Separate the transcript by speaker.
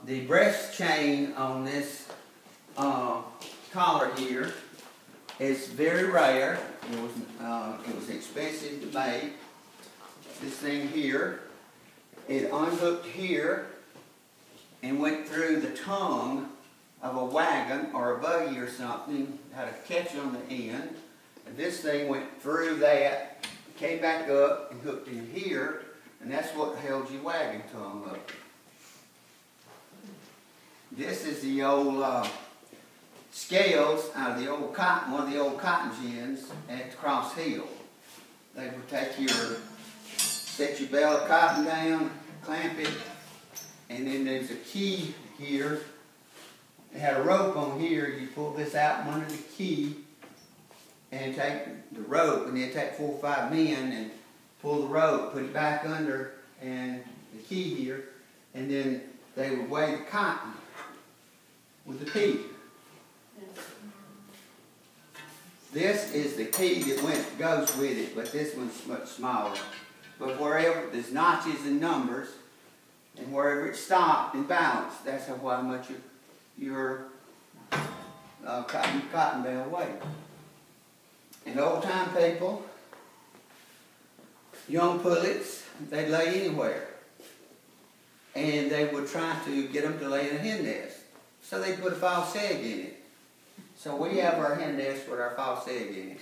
Speaker 1: The breast chain on this collar here is very rare. It was expensive to make. This thing here, it unhooked here and went through the tongue of a wagon or a buggy or something, had a catch on the end. And this thing went through that, came back up and hooked in here, and that's what held your wagon tongue up. This is the old scales out of the old cotton, one of the old cotton gins at Cross Hill. They would take your, set your bale of cotton down, clamp it, and then there's a key here. It had a rope on here. You pull this out from under the key and take the rope, and then take 4 or 5 men and pull the rope, put it back under and the key here, and then they would weigh the cotton with the key. This is the key that goes with it, but this one's much smaller. But wherever there's notches and numbers, and wherever it's stopped and balanced, that's how much your cotton bale weighs. And old time people, young pullets, they'd lay anywhere. And they would try to get them to lay in a hen nest. So they'd put a false egg in it. So we have our hen nest with our false egg in it.